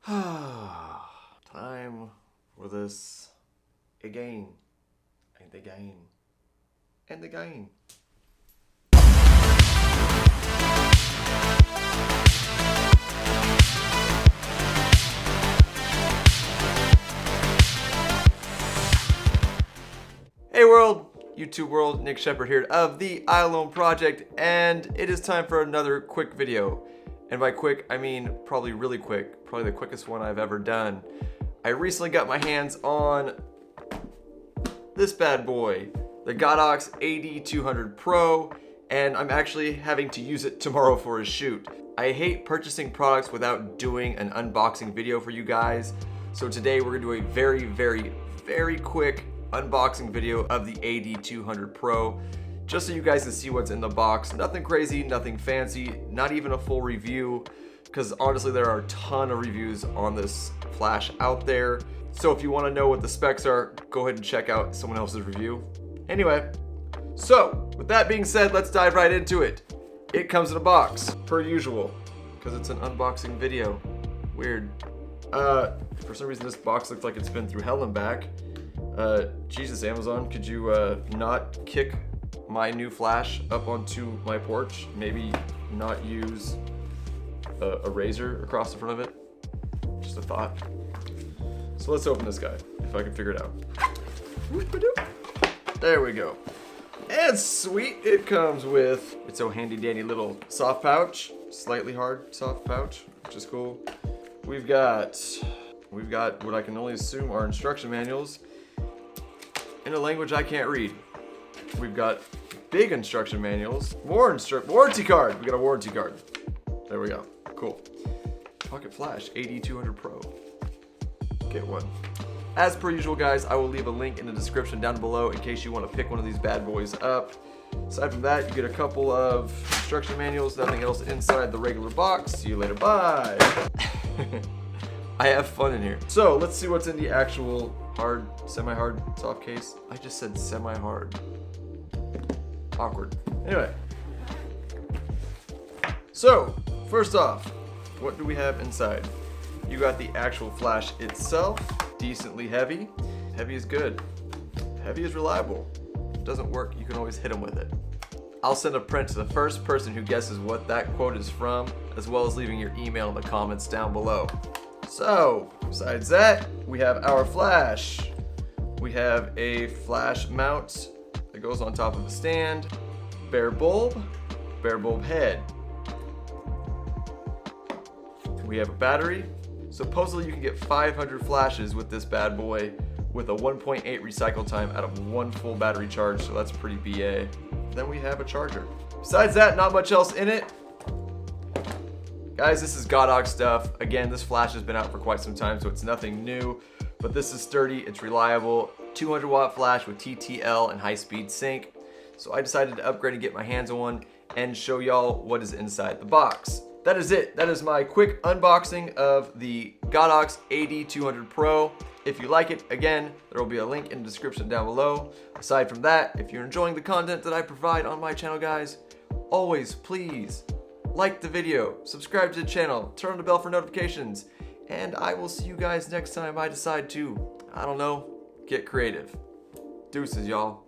Time for this again, and again, and again. Hey world, YouTube world, Nick Shepard here of the iAlone Project, and it is time for another quick video. And by quick, I mean probably really quick, probably the quickest one I've ever done. I recently got my hands on this bad boy, the GODOX AD200 Pro, and I'm actually having to use it tomorrow for a shoot. I hate purchasing products without doing an unboxing video for you guys, so today we're gonna do a very quick unboxing video of the AD200 Pro, just so you guys can see what's in the box. Nothing crazy, nothing fancy, not even a full review, because honestly there are a ton of reviews on this flash out there. So if you want to know what the specs are, go ahead and check out someone else's review. Anyway, so with that being said, let's dive right into it. It comes in a box, per usual, because it's an unboxing video. Weird. For some reason this box looks like it's been through hell and back. Jesus, Amazon, could you not kick my new flash up onto my porch? Maybe not use a razor across the front of it? Just a thought. So let's open this guy, if I can figure it out. There we go. And sweet, it comes with its own handy dandy little soft pouch, slightly hard soft pouch, which is cool. We've got what I can only assume are instruction manuals in a language I can't read. We've got big instruction manuals, warranty card. We got a warranty card. There we go. Cool. Pocket flash AD200 Pro. Get one. As per usual, guys, I will leave a link in the description down below in case you want to pick one of these bad boys up. Aside from that, you get a couple of instruction manuals, nothing else inside the regular box. See you later. Bye. I have fun in here. So let's see what's in the actual hard, semi-hard, soft case. I just said semi-hard. Awkward. Anyway. So, first off, what do we have inside? You got the actual flash itself, decently heavy. Heavy is good. Heavy is reliable. If it doesn't work, you can always hit them with it. I'll send a print to the first person who guesses what that quote is from, as well as leaving your email in the comments down below. So, besides that, we have our flash. We have a flash mount that goes on top of the stand, bare bulb head. We have a battery. Supposedly you can get 500 flashes with this bad boy with a 1.8 recycle time out of one full battery charge, so that's pretty BA. Then we have a charger. Besides that, not much else in it. Guys, this is GODOX stuff. Again, this flash has been out for quite some time, so it's nothing new, but this is sturdy, it's reliable. 200 watt flash with TTL and high speed sync. So I decided to upgrade and get my hands on one and show y'all what is inside the box. That is it. That is my quick unboxing of the GODOX AD200 Pro. If you like it, again, there will be a link in the description down below. Aside from that, if you're enjoying the content that I provide on my channel, guys, always please like the video, subscribe to the channel, turn on the bell for notifications, and I will see you guys next time I decide to, I don't know, get creative. Deuces, y'all.